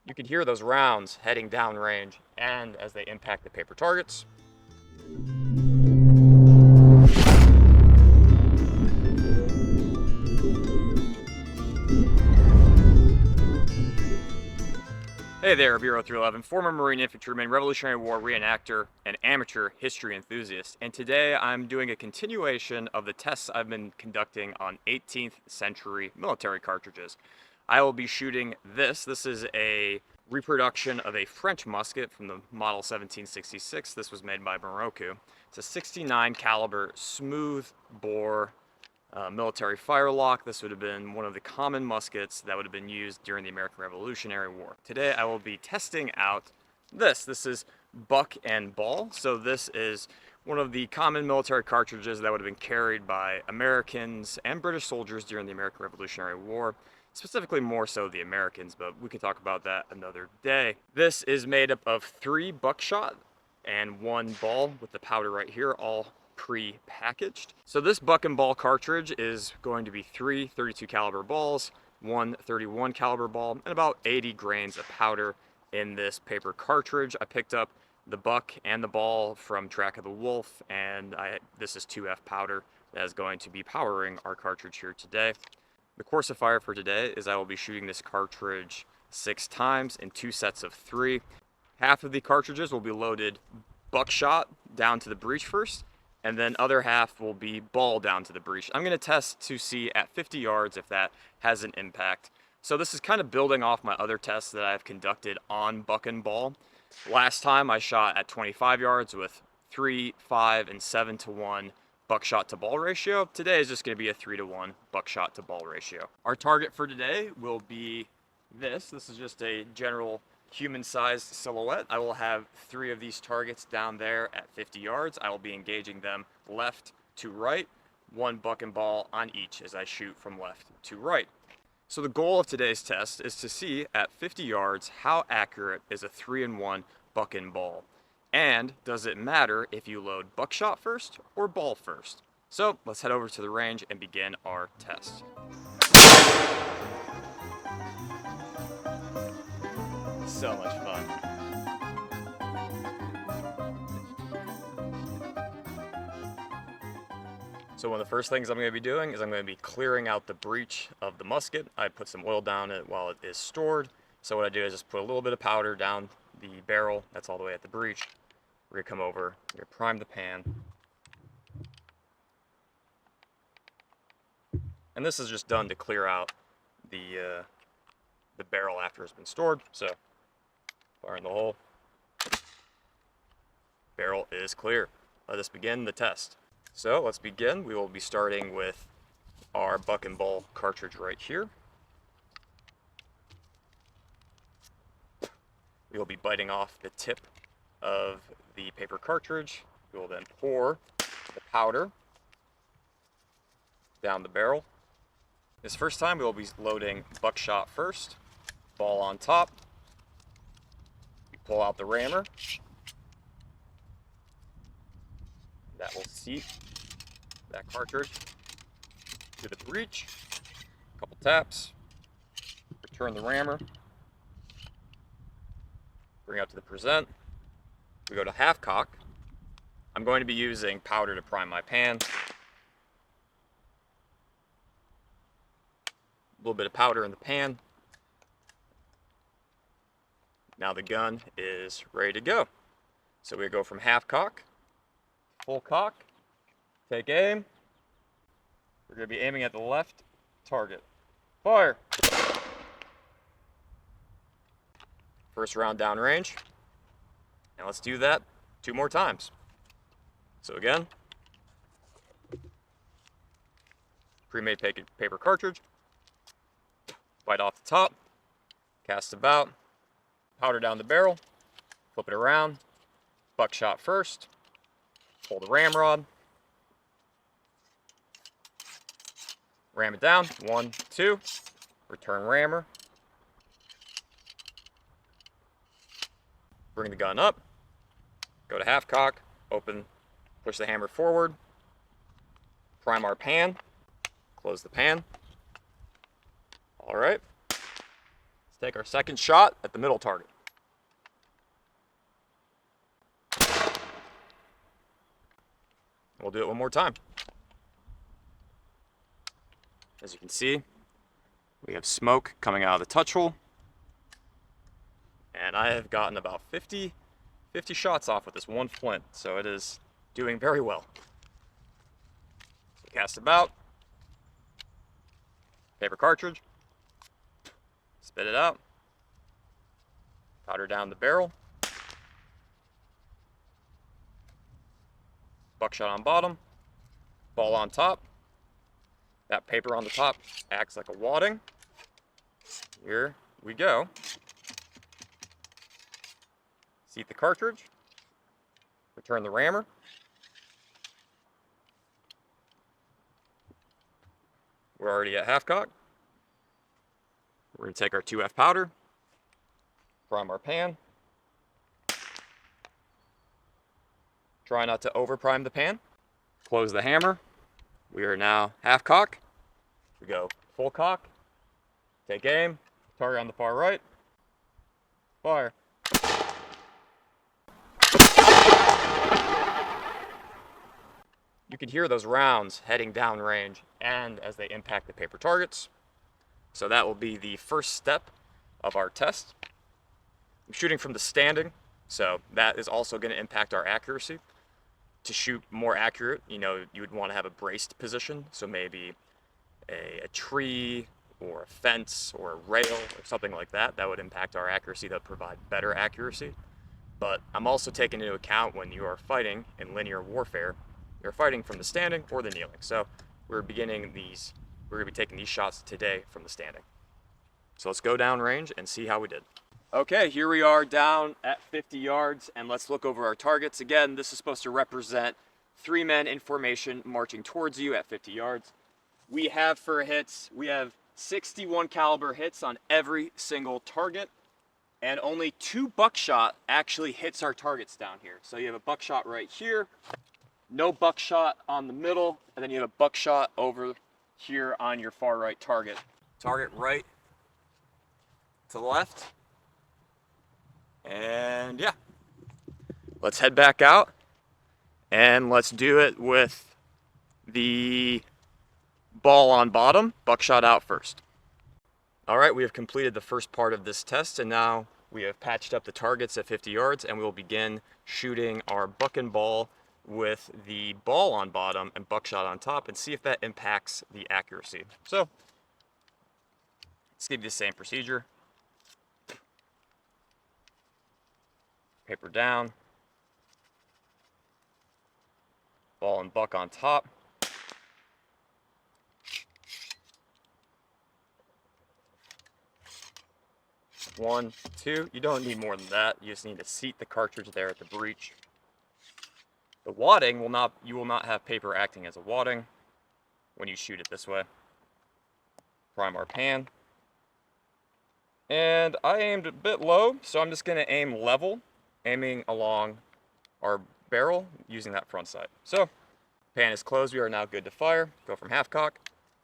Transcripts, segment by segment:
You can hear those rounds heading downrange and as they impact the paper targets. Hey there, Bureau 311, former Marine infantryman, Revolutionary War reenactor, and amateur history enthusiast. And today I'm doing a continuation of the tests I've been conducting on 18th century military cartridges. I will be shooting this. This is a reproduction of a French musket from the model 1766. This was made by Miroku. It's a 69 caliber smoothbore military firelock. This would have been one of the common muskets that would have been used during the American Revolutionary War. Today I will be testing out this. This is buck and ball. So this is one of the common military cartridges that would have been carried by Americans and British soldiers during the American Revolutionary War. Specifically more so the Americans, but we can talk about that another day. This is made up of 3 buckshot and 1 ball with the powder right here, all pre-packaged. So this buck and ball cartridge is going to be 3 32 caliber balls, 1 31 caliber ball, and about 80 grains of powder in this paper cartridge. I picked up the buck and the ball from Track of the Wolf, and this is 2F powder that is going to be powering our cartridge here today. The course of fire for today is I will be shooting this cartridge 6 times in 2 sets of 3. Half of the cartridges will be loaded buckshot down to the breech first, and then other half will be ball down to the breech. I'm going to test to see at 50 yards if that has an impact. So this is kind of building off my other tests that I've conducted on buck and ball. Last time I shot at 25 yards with 3, 5, and 7 to 1 buckshot to ball ratio. Today is just going to be a 3 to 1 buckshot to ball ratio. Our target for today will be this. This is just a general human-sized silhouette. I will have 3 of these targets down there at 50 yards. I will be engaging them left to right, 1 buck and ball on each as I shoot from left to right. So the goal of today's test is to see at 50 yards how accurate is a 3-in-1 buck and ball. And does it matter if you load buckshot first or ball first? So let's head over to the range and begin our test. So much fun. So one of the first things I'm going to be doing is I'm going to be clearing out the breech of the musket. I put some oil down it while it is stored. So what I do is just put a little bit of powder down the barrel. That's all the way at the breech. We're going to come over, we're going to prime the pan. And this is just done to clear out the barrel after it's been stored. So fire in the hole. Barrel is clear. Let us begin the test. So let's begin. We will be starting with our buck and ball cartridge right here. We will be biting off the tip of the paper cartridge. We will then pour the powder down the barrel. This first time we will be loading buckshot first, ball on top. We pull out the rammer. That will seat that cartridge to the breech. A couple taps. Return the rammer. Bring out to the present. We go to half cock. I'm going to be using powder to prime my pan. A little bit of powder in the pan. Now the gun is ready to go. So we go from half cock, full cock, take aim. We're going to be aiming at the left target. Fire! First round downrange. Now let's do that 2 more times. So again, pre-made paper cartridge, bite off the top, cast about, powder down the barrel, flip it around, buckshot first, pull the ramrod, ram it down, 1, 2, return rammer, bring the gun up, go to half cock, open, push the hammer forward, prime our pan, close the pan. All right, Let's take our second shot at the middle target. We'll do it one more time. As you can see, we have smoke coming out of the touch hole. And I have gotten about 50 shots off with this one flint, so it is doing very well. So cast about, paper cartridge, spit it out, powder down the barrel, buckshot on bottom, ball on top. That paper on the top acts like a wadding. Here we go. Seat the cartridge, return the rammer. We're already at half cock. We're going to take our 2F powder, prime our pan. Try not to over prime the pan. Close the hammer. We are now half cock. We go full cock. Take aim. Target on the far right. Fire. You can hear those rounds heading downrange and as they impact the paper targets. So that will be the first step of our test. I'm shooting from the standing, so that is also going to impact our accuracy. To shoot more accurate, you would want to have a braced position, so maybe a tree or a fence or a rail or something like that. That would impact our accuracy, that would provide better accuracy. But I'm also taking into account when you are fighting in linear warfare, you're fighting from the standing or the kneeling. So we're going to be taking these shots today from the standing. So let's go down range and see how we did. Okay, here we are down at 50 yards, and let's look over our targets. Again, this is supposed to represent 3 men in formation marching towards you at 50 yards. We have for hits, we have 61 caliber hits on every single target, and only 2 buckshot actually hits our targets down here. So you have a buckshot right here, no buckshot on the middle, and then you have a buckshot over here on your far right target. Target right to the left. And yeah, let's head back out and let's do it with the ball on bottom, buckshot out first. All right, we have completed the first part of this test, and now we have patched up the targets at 50 yards, and we will begin shooting our buck and ball with the ball on bottom and buckshot on top and see if that impacts the accuracy. So let's give you the same procedure. Paper down, ball and buck on top. One, two. You don't need more than that. You just need to seat the cartridge there at the breech. The wadding you will not have paper acting as a wadding when you shoot it this way. Prime our pan. And I aimed a bit low, so I'm just going to aim level, aiming along our barrel using that front sight. So, pan is closed. We are now good to fire. Go from half cock,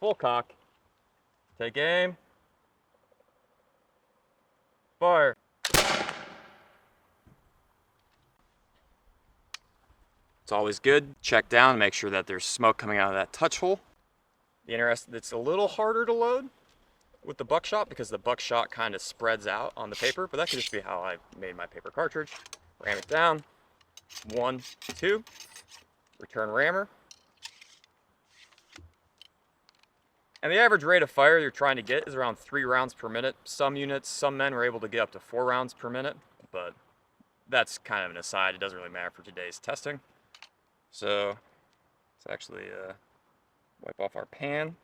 full cock, take aim, fire. It's always good. Check down, make sure that there's smoke coming out of that touch hole. It's a little harder to load with the buckshot because the buckshot kind of spreads out on the paper, but that could just be how I made my paper cartridge. Ram it down. 1, 2. Return rammer. And the average rate of fire you're trying to get is around 3 rounds per minute. Some units, some men were able to get up to 4 rounds per minute, but that's kind of an aside. It doesn't really matter for today's testing. So let's actually wipe off our pan,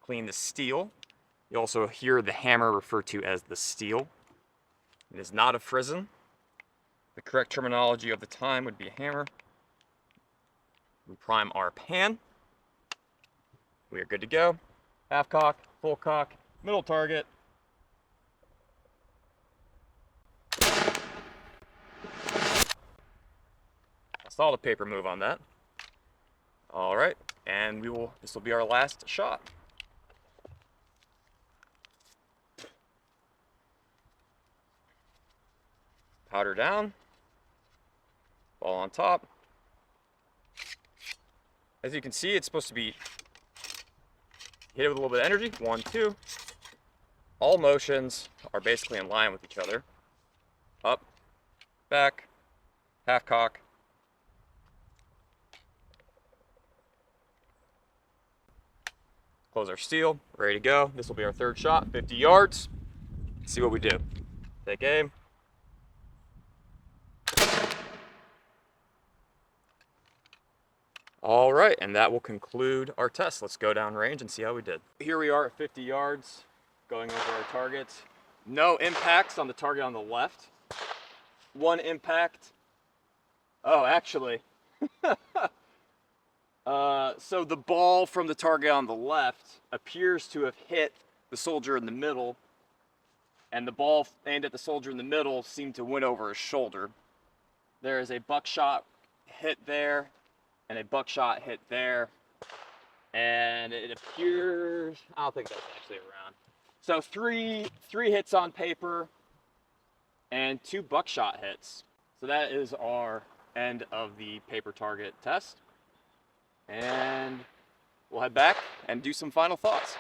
clean the steel. You also hear the hammer referred to as the steel. It is not a frizzen. The correct terminology of the time would be a hammer. We prime our pan. We are good to go. Half cock, full cock, middle target. I saw the paper move on that. All right, and this will be our last shot. Powder down. Ball on top. As you can see, it's supposed to be hit it with a little bit of energy. 1, 2. All motions are basically in line with each other. Up, back, half cock. Close our steel, ready to go. This will be our third shot, 50 yards. Let's see what we do. Take aim. All right, and that will conclude our test. Let's go down range and see how we did. Here we are at 50 yards, going over our targets. No impacts on the target on the left. One impact. Oh, actually. So the ball from the target on the left appears to have hit the soldier in the middle, and the ball aimed at the soldier in the middle seemed to win over his shoulder. There is a buckshot hit there, and a buckshot hit there, and it appears, I don't think that's actually around. So three hits on paper and 2 buckshot hits. So that is our end of the paper target test. And we'll head back and do some final thoughts.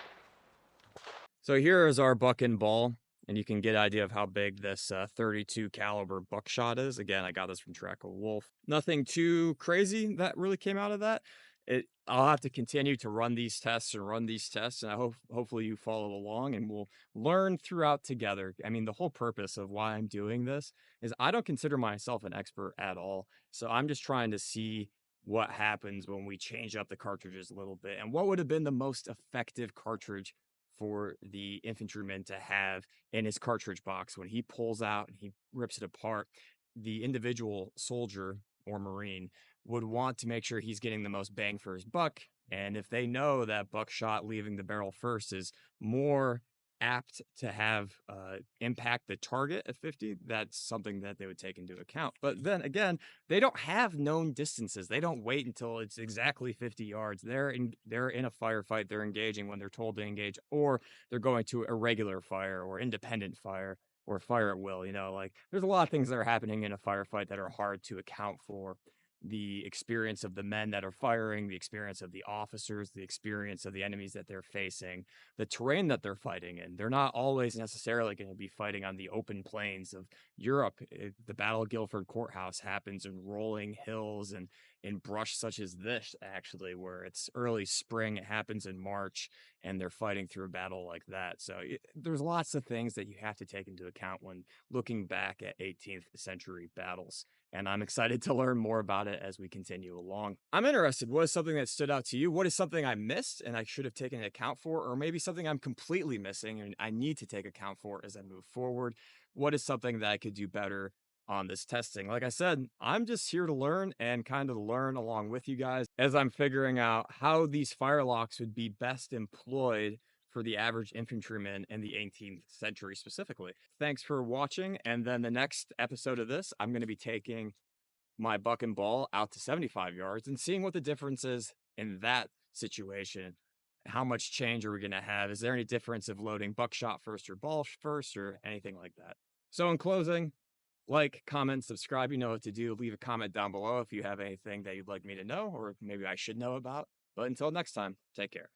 So here is our buck and ball, and you can get an idea of how big this 32 caliber buckshot is. Again, I got this from Track of Wolf. Nothing too crazy that really came out of that. I'll have to continue to run these tests, and I hopefully you follow along, and we'll learn throughout together. I mean, the whole purpose of why I'm doing this is I don't consider myself an expert at all, so I'm just trying to see what happens when we change up the cartridges a little bit, and what would have been the most effective cartridge for the infantryman to have in his cartridge box when he pulls out and he rips it apart. The individual soldier or marine would want to make sure he's getting the most bang for his buck. And if they know that buckshot leaving the barrel first is more apt to have impact the target at 50, that's something that they would take into account. But then again, they don't have known distances. They don't wait until it's exactly 50 yards. They're in a firefight. They're engaging when they're told to engage, or they're going to irregular fire or independent fire or fire at will. You know, like there's a lot of things that are happening in a firefight that are hard to account for. The experience of the men that are firing, the experience of the officers, the experience of the enemies that they're facing, the terrain that they're fighting in. They're not always necessarily going to be fighting on the open plains of Europe. The Battle of Guilford Courthouse happens in rolling hills and in brush such as this, actually, where it's early spring. It happens in March, and they're fighting through a battle like that. So there's lots of things that you have to take into account when looking back at 18th century battles. And I'm excited to learn more about it as we continue along. I'm interested. What is something that stood out to you? What is something I missed and I should have taken account for? Or maybe something I'm completely missing and I need to take account for as I move forward? What is something that I could do better on this testing? Like I said, I'm just here to learn and kind of learn along with you guys as I'm figuring out how these firelocks would be best employed for the average infantryman in the 18th century specifically. Thanks for watching, and then the next episode of this, I'm going to be taking my buck and ball out to 75 yards and seeing what the difference is in that situation. How much change are we going to have? Is there any difference of loading buckshot first or ball first or anything like that? So in closing, like, comment, subscribe. You know what to do. Leave a comment down below if you have anything that you'd like me to know or maybe I should know about. But until next time, take care.